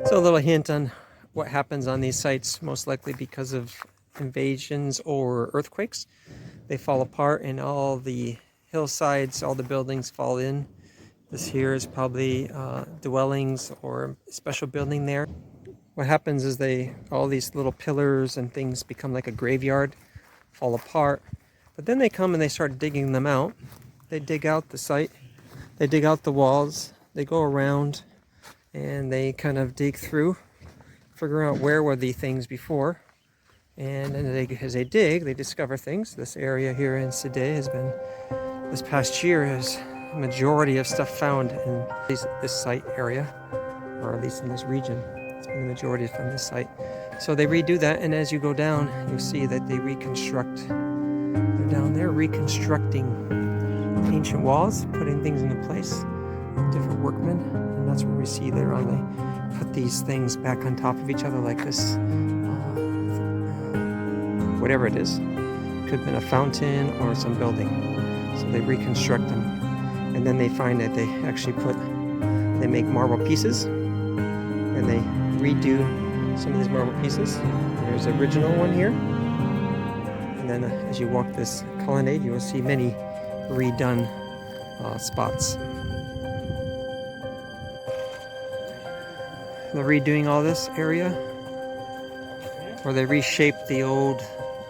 So a little hint on what happens on these sites, most likely because of invasions or earthquakes. They fall apart and all the hillsides, all the buildings fall in. This here is probably dwellings or a special building there. What happens is all these little pillars and things become like a graveyard, fall apart. But then they come and they start digging them out. They dig out the site, they dig out the walls, they go around and they kind of dig through, figure out where were the things before. And then as they dig, they discover things. This area here in Side has been, this past year, has a majority of stuff found in this site area, or at least in this region. It's been the majority from this site. So they redo that, and as you go down, you see that they reconstruct. They're down there reconstructing ancient walls, putting things into place, different workmen, and that's what we see there on they put these things back on top of each other like this. Whatever it is. Could have been a fountain or some building. So they reconstruct them. And then they find that they actually they make marble pieces. And they redo some of these marble pieces. There's the original one here. And then as you walk this colonnade, you will see many redone spots. They're redoing all this area, where they reshape the old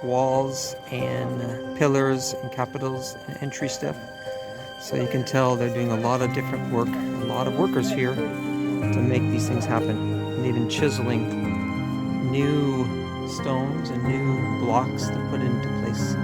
walls and pillars and capitals and entry step. So you can tell they're doing a lot of different work, a lot of workers here to make these things happen, and even chiseling new stones and new blocks to put into place.